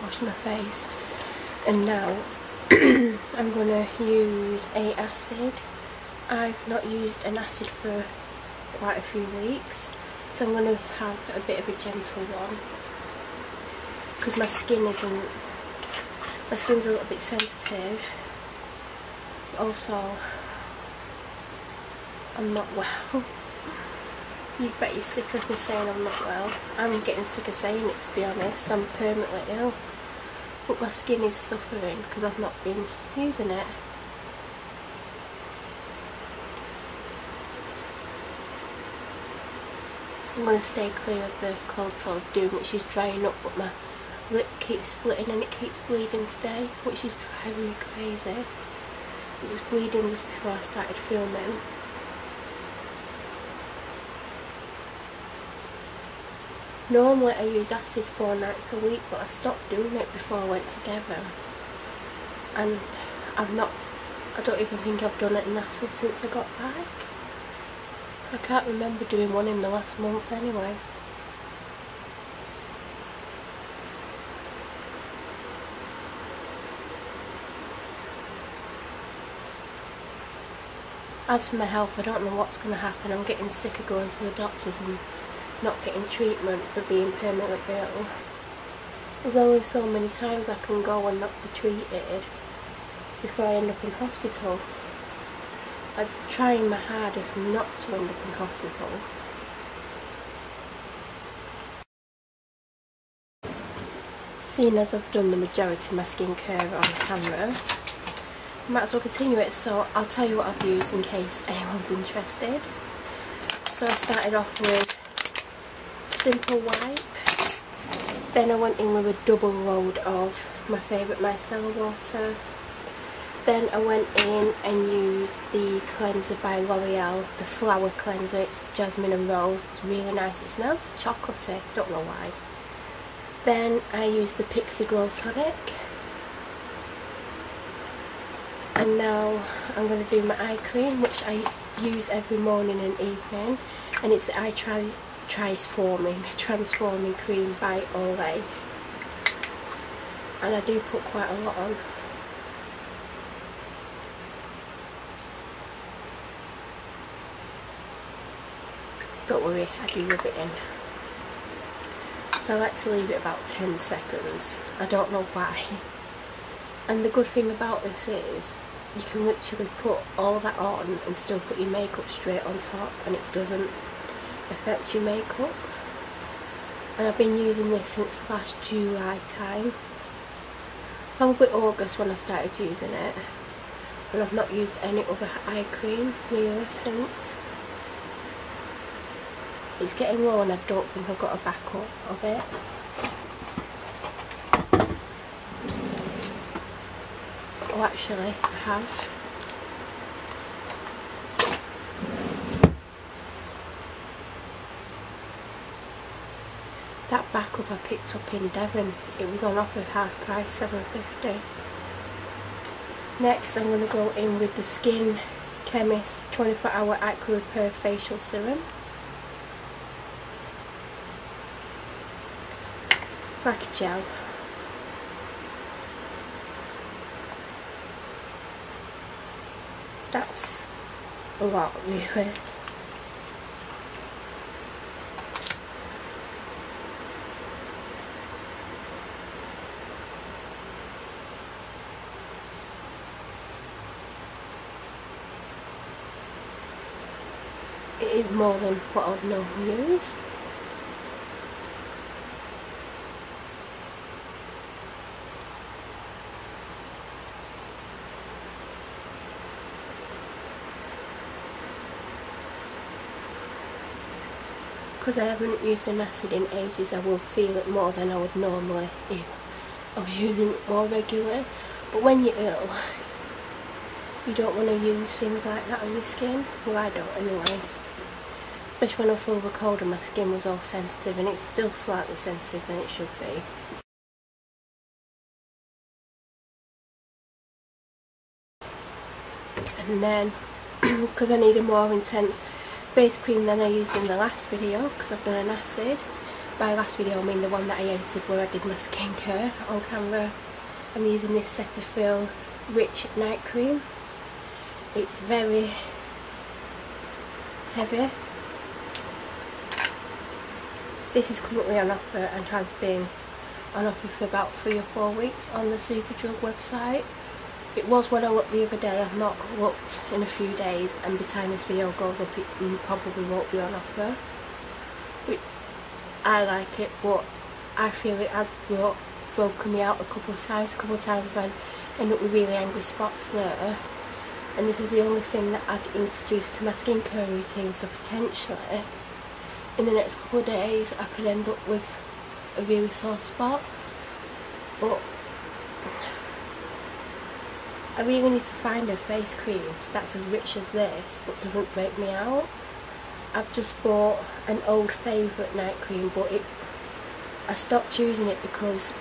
wash my face. And now I'm going to use a acid. I've not used an acid for quite a few weeks, so I'm going to have a bit of a gentle one because my skin's a little bit sensitive. Also, I'm not well. You bet you're sick of me saying I'm not well. I'm getting sick of saying it, to be honest. I'm permanently ill. But my skin is suffering because I've not been using it. I'm going to stay clear of the cold sore of doom, which is drying up, but my lip keeps splitting and it keeps bleeding today, which is driving me crazy. It was bleeding just before I started filming. Normally I use acid 4 nights a week, but I stopped doing it before I went together. And I don't even think I've done it in acid since I got back. I can't remember doing one in the last month anyway. As for my health, I don't know what's going to happen. I'm getting sick of going to the doctors and not getting treatment for being permanently ill. There's only so many times I can go and not be treated before I end up in hospital. I'm trying my hardest not to end up in hospital. Seeing as I've done the majority of my skincare on camera, I might as well continue it, so I'll tell you what I've used in case anyone's interested. So I started off with Simple Wipe, then I went in with a double load of my favourite micellar water, then I went in and used the cleanser by L'Oreal, the flower cleanser. It's jasmine and rose. It's really nice. It smells chocolatey, don't know why. Then I used the Pixie Glow Tonic, and now I'm going to do my eye cream, which I use every morning and evening, and it's the Eye Transforming Cream by Olay, and I do put quite a lot on. Don't worry, I do rub it in. So I like to leave it about 10 seconds. I don't know why. And the good thing about this is you can literally put all that on and still put your makeup straight on top, and it doesn't affect your makeup. And I've been using this since last July time. Probably August when I started using it. And I've not used any other eye cream really since. It's getting low and I don't think I've got a backup of it. Oh, actually, I have. That backup I picked up in Devon. It was on offer half price, £7.50. Next I'm going to go in with the Skin Chemist 24-hour Acne Repair Facial Serum. It's like a gel. That's a lot really. It is more than what I would normally use. Because I haven't used an acid in ages, I will feel it more than I would normally if I was using it more regularly. But when you're ill, you don't want to use things like that on your skin. Well, I don't anyway. Especially when I feel the cold and my skin was all sensitive, and it's still slightly sensitive than it should be. And then, because I need a more intense face cream than I used in the last video, because I've done an acid, by last video I mean the one that I edited where I did my skincare on camera. I'm using this Cetaphil Rich Night Cream. It's very heavy. This is currently on offer and has been on offer for about 3 or 4 weeks on the Superdrug website. It was when I looked the other day. I've not looked in a few days, and by the time this video goes up it probably won't be on offer. I like it, but I feel it has broken me out a couple of times. I've ended up with really angry spots there, and this is the only thing that I'd introduced to my skincare routine, so potentially in the next couple of days I could end up with a really sore spot. But I really need to find a face cream that's as rich as this but doesn't break me out. I've just bought an old favourite night cream, but I stopped using it because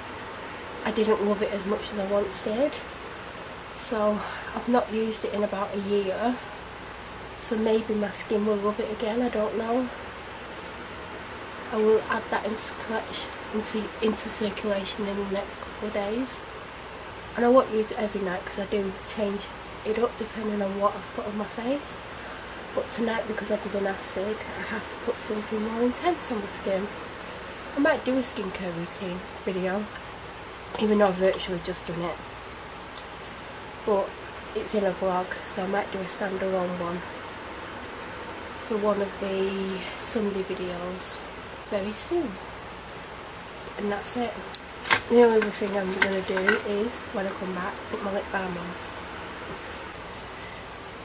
I didn't love it as much as I once did. So I've not used it in about a year, so maybe my skin will love it again, I don't know. I will add that into circulation in the next couple of days. And I won't use it every night because I do change it up depending on what I've put on my face. But tonight, because I did an acid, I have to put something more intense on my skin. I might do a skincare routine video, even though I've virtually just done it. But it's in a vlog, so I might do a standalone one for one of the Sunday videos very soon. And that's it. The only other thing I'm going to do is, when I come back, put my lip balm on.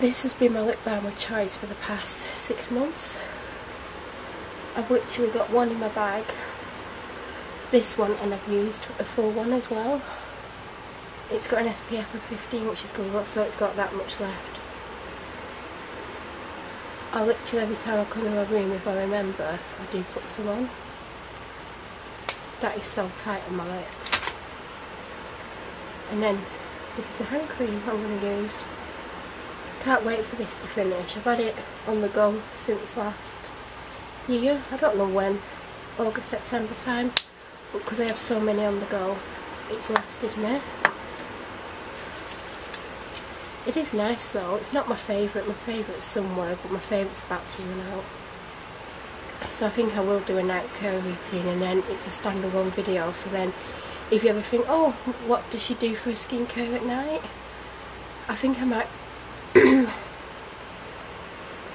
This has been my lip balm of choice for the past 6 months. I've literally got one in my bag, this one, and I've used a full one as well. It's got an SPF of 15, which is good, so it's got that much left. I literally, every time I come in my room, if I remember, I do put some on. That is so tight on my lip. And then this is the hand cream I'm going to use. Can't wait for this to finish. I've had it on the go since last year. I don't know when, August, September time, but because I have so many on the go, it's lasted me. It is nice though. It's not my favourite. My favourite's somewhere, but my favourite's about to run out. So I think I will do a night care routine, and then it's a standalone video, so then if you ever think, oh, what does she do for a skincare at night? I think I might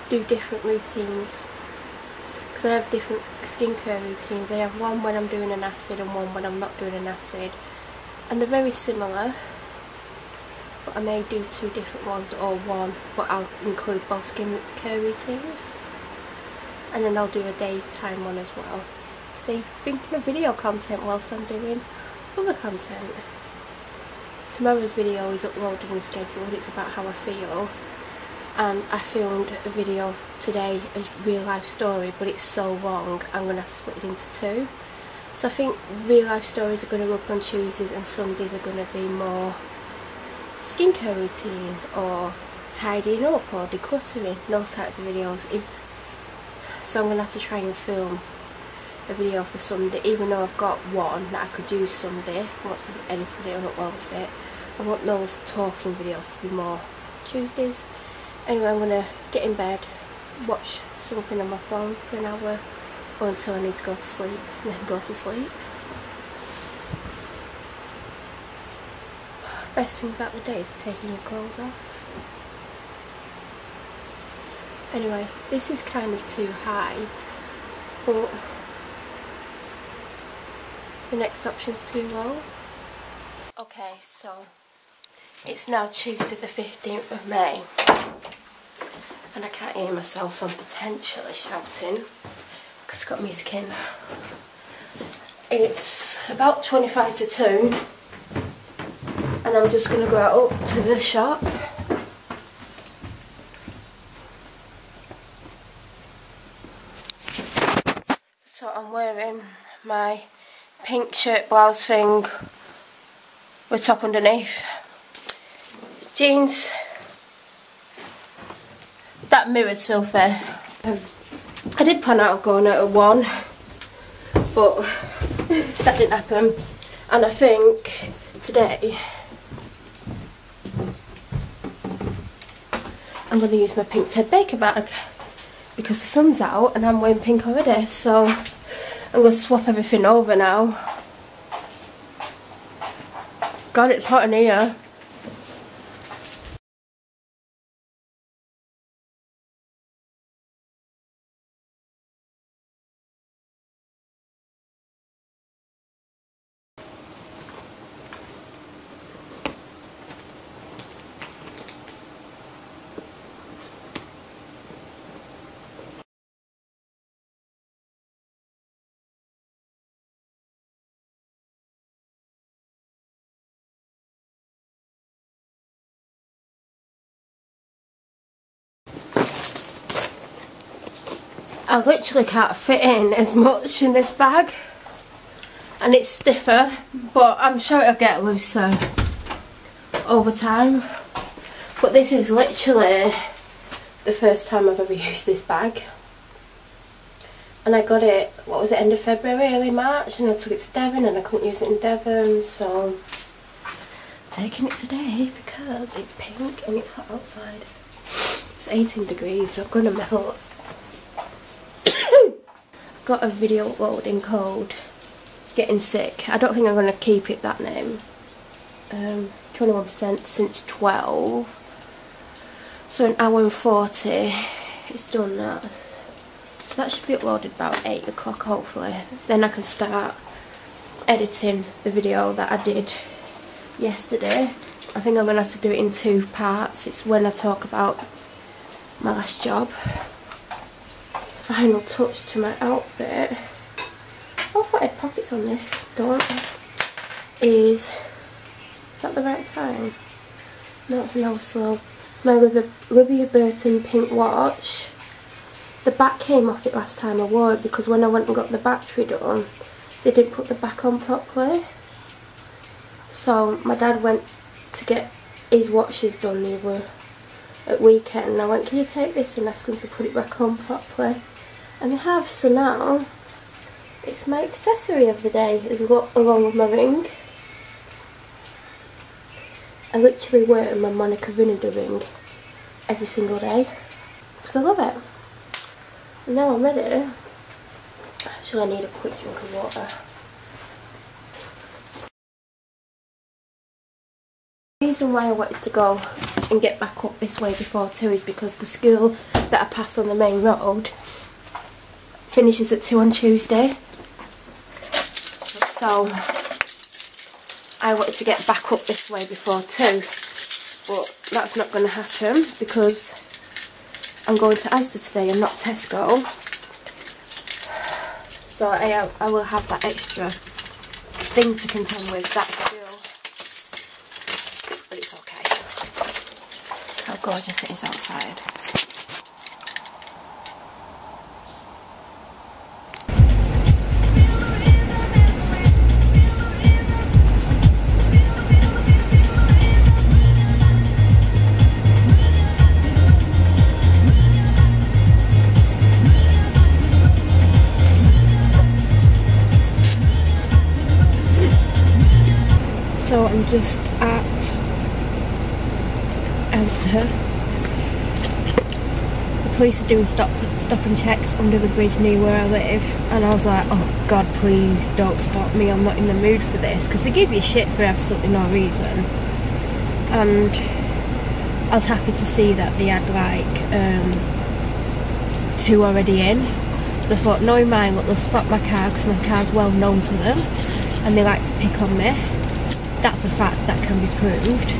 do different routines, because I have different skincare routines. I have one when I'm doing an acid and one when I'm not doing an acid, and they're very similar, but I may do 2 different ones or one, but I'll include both skincare routines. And then I'll do a daytime one as well. See, thinking of video content whilst I'm doing other content. Tomorrow's video is uploaded and scheduled. It's about how I feel. And I filmed a video today, a real life story, but it's so long, I'm going to have to split it into 2. So I think real life stories are going to go up on Tuesdays, and Sundays are going to be more skincare routine or tidying up or decluttering, those types of videos. So I'm going to have to try and film a video for Sunday, even though I've got one that I could use Sunday once I've edited it and uploaded it. I want those talking videos to be more Tuesdays. Anyway, I'm going to get in bed, watch something on my phone for an hour, or until I need to go to sleep, and then go to sleep. Best thing about the day is taking your clothes off. Anyway, this is kind of too high, but the next option's too low. Okay, so it's now Tuesday the 15th of May, and I can't hear myself, so I'm potentially shouting because I've got my skin. It's about 25 to 2, and I'm just going to go out to the shop. So I'm wearing my pink shirt blouse thing with top underneath, jeans. That mirror's filthy. I did plan out going out at 1, but that didn't happen. And I think today I'm going to use my pink Ted Baker bag because the sun's out and I'm wearing pink already, so I'm going to swap everything over now. God, it's hot in here. I literally can't fit in as much in this bag, and it's stiffer, but I'm sure it'll get looser over time. But this is literally the first time I've ever used this bag, and I got it, what was it, end of February, early March, and I took it to Devon and I couldn't use it in Devon, so I'm taking it today because it's pink and it's hot outside. It's 18 degrees, so I'm gonna melt. Got a video uploading called Getting Sick. I don't think I'm going to keep it that name. 21% since 12. So an hour and 40. It's done that. So that should be uploaded about 8 o'clock hopefully. Then I can start editing the video that I did yesterday. I think I'm going to have to do it in 2 parts. It's when I talk about my last job. Final touch to my outfit. Oh, I thought I had pockets on this. Don't. Is that the right time? No, it's an hour slow. It's my Olivia Burton pink watch. The back came off it last time I wore it because when I went and got the battery done, they didn't put the back on properly. So my dad went to get his watches done the other at weekend, and I went, can you take this and ask them to put it back on properly? And they have, so now it's my accessory of the day, along with my ring. I literally wear my Monica Vinader ring every single day because I love it. And now I'm ready. Actually, I need a quick drink of water. The reason why I wanted to go and get back up this way before 2 is because the school that I pass on the main road finishes at 2 on Tuesday, so I wanted to get back up this way before 2, but that's not going to happen because I'm going to Asda today and not Tesco, so I will have that extra thing to contend with, that school, but it's okay. How gorgeous it is outside. So I'm just at Asda. The police are doing stop and checks under the bridge near where I live, and I was like, oh God, please don't stop me, I'm not in the mood for this, because they give you shit for absolutely no reason. And I was happy to see that they had like 2 already in, because I thought, knowing my luck, they'll spot my car because my car's well known to them and they like to pick on me. That's a fact that can be proved.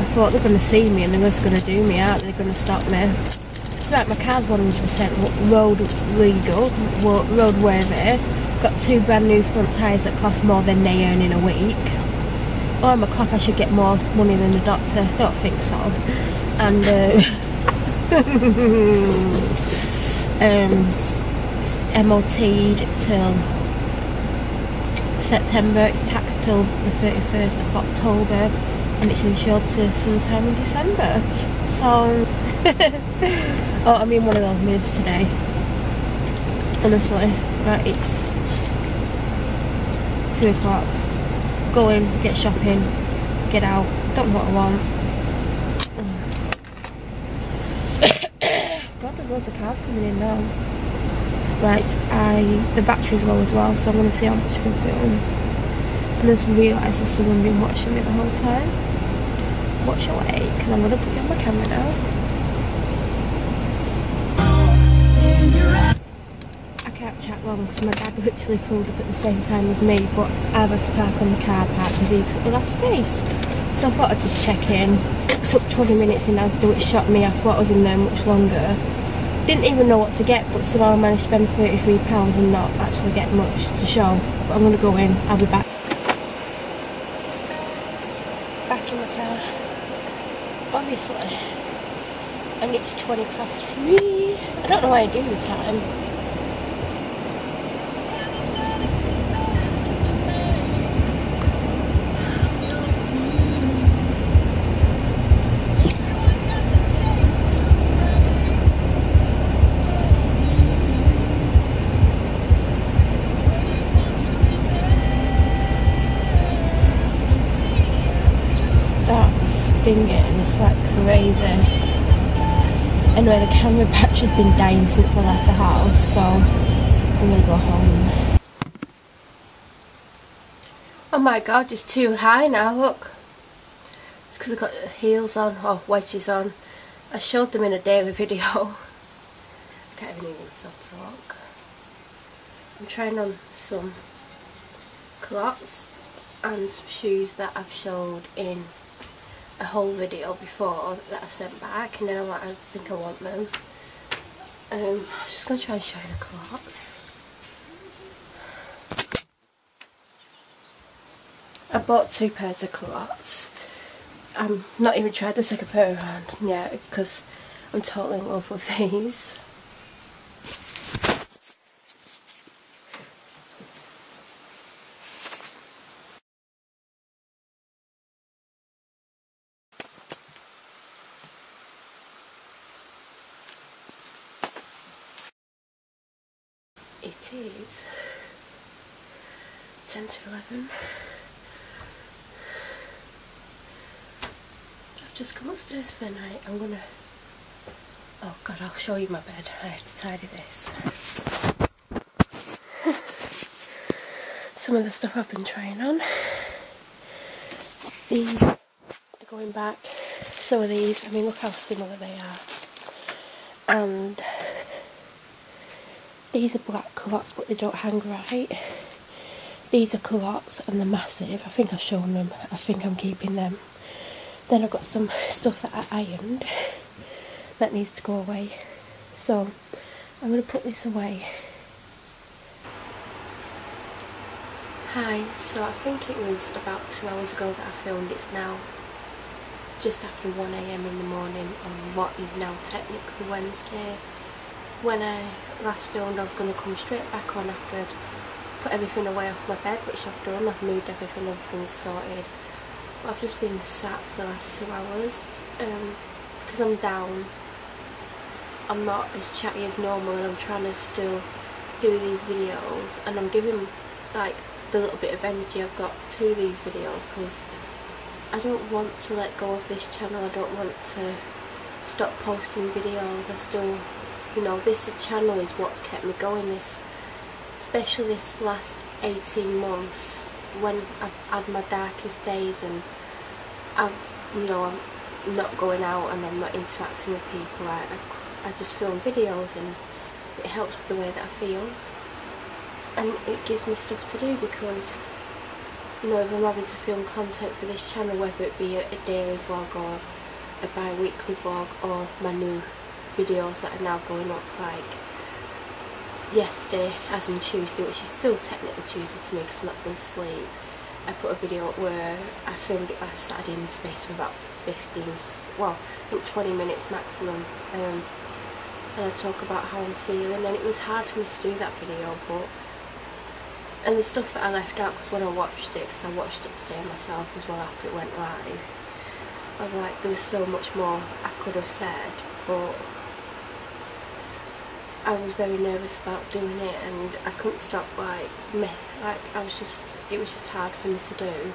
I thought they're going to see me and they're just going to do me out, they're going to stop me. It's right, my car's 100% road legal, road worthy. Got 2 brand new front tyres that cost more than they earn in a week. Oh, I'm a cop, I should get more money than a doctor. Don't think so. And it's MOT'd till September, it's taxed till the 31st of October, and it's insured to sometime in December. So, oh, I'm in one of those moods today. Honestly, right, it's 2 o'clock. Go in, get shopping, get out. Don't know what I want. God, there's loads of cars coming in now. Right, the battery's low as well, so I'm going to see how much I can film. And I just realised there's someone been watching me the whole time. Watch your way, because I'm going to put you on my camera now. I can't chat long because my dad literally pulled up at the same time as me, but I've had to park on the car park because he took the last space. So I thought I'd just check in. It took 20 minutes in Asda, which shocked me. I thought I was in there much longer. Didn't even know what to get, but somehow I managed to spend £33 and not actually get much to show. But I'm going to go in, I'll be back. Back in the car. Obviously, and it's 3:20. I don't know why I do the time. Stinging like crazy. Anyway, the camera battery's been dying since I left the house, so I'm gonna go home. Oh my god, it's too high now, look. It's because I've got heels on, or wedges on. I showed them in a daily video. I can't even talk. I'm trying on some culottes and some shoes that I've showed in a whole video before that I sent back, and then I'm like, I think I want them. I'm just going to try and show you the culottes. I bought 2 pairs of culottes. I'm not even tried the second pair around yet because I'm totally in love with these. It is 10 to 11. I've just come upstairs for the night. I'm gonna... Oh god, I'll show you my bed. I have to tidy this. Some of the stuff I've been trying on. These are going back. So are these. I mean, look how similar they are. And these are black culottes, but they don't hang right. These are culottes and they're massive. I think I've shown them. I think I'm keeping them. Then I've got some stuff that I ironed that needs to go away. So I'm going to put this away. Hi, so I think it was about 2 hours ago that I filmed. It's now just after 1 AM in the morning on what is now technically Wednesday. When I last filmed, I was going to come straight back on after I'd put everything away off my bed, which I've done. I've moved everything, everything's sorted. But I've just been sat for the last 2 hours because I'm down. I'm not as chatty as normal, and I'm trying to still do these videos, and I'm giving like the little bit of energy I've got to these videos because I don't want to let go of this channel. I don't want to stop posting videos. I still, you know, this channel is what's kept me going, especially this last 18 months when I've had my darkest days, and I'm not going out and I'm not interacting with people. I just film videos, and it helps with the way that I feel, and it gives me stuff to do because, you know, if I'm having to film content for this channel, whether it be a daily vlog or a bi-weekly vlog or my new videos that are now going up, like yesterday, as in Tuesday, which is still technically Tuesday to me because I've not been to sleep, I put a video up where I filmed it last Saturday in the space for about 20 minutes maximum, and I talk about how I'm feeling, and it was hard for me to do that video, and the stuff that I left out, because when I watched it, because I watched it today myself as well after it went live, I was like, there was so much more I could have said, but I was very nervous about doing it, and I couldn't stop it was just hard for me to do.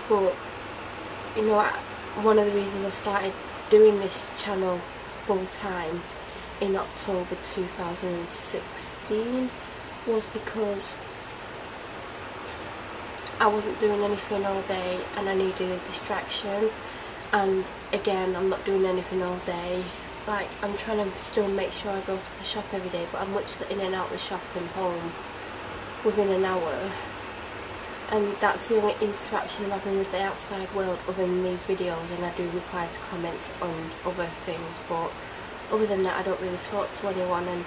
But you know, one of the reasons I started doing this channel full time in October 2016 was because I wasn't doing anything all day and I needed a distraction. And again, I'm not doing anything all day. Like, I'm trying to still make sure I go to the shop every day, but I'm literally in and out of the shop and home within an hour. And that's the only interaction I'm having with the outside world other than these videos, and I do reply to comments on other things, but other than that I don't really talk to anyone. And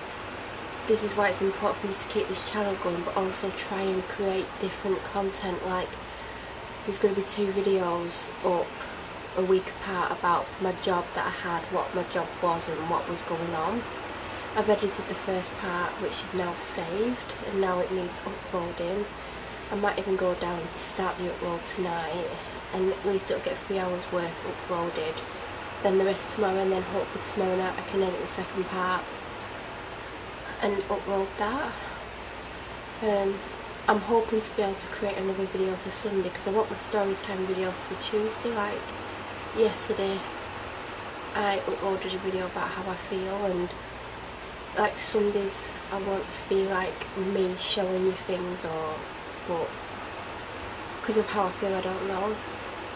this is why it's important for me to keep this channel going, but also try and create different content. Like, there's going to be 2 videos up a week apart about my job that I had, what my job was and what was going on. I've edited the first part, which is now saved, and now it needs uploading. I might even go down to start the upload tonight, and at least it'll get 3 hours worth uploaded. Then the rest tomorrow, and then hopefully tomorrow night I can edit the second part and upload that. I'm hoping to be able to create another video for Sunday, because I want my story time videos to be Tuesday. Like yesterday I uploaded a video about how I feel, and like Sundays I want to be like me showing you things, but because of how I feel, I don't know.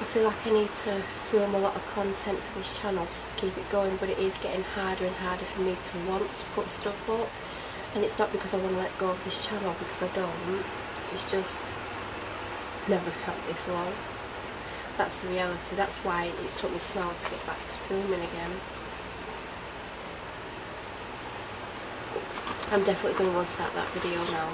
I feel like I need to film a lot of content for this channel just to keep it going, but it is getting harder and harder for me to want to put stuff up. And it's not because I want to let go of this channel, because I don't. It's just never felt this long. That's the reality. That's why it's took me 2 hours to get back to filming again. I'm definitely going to go and start that video now.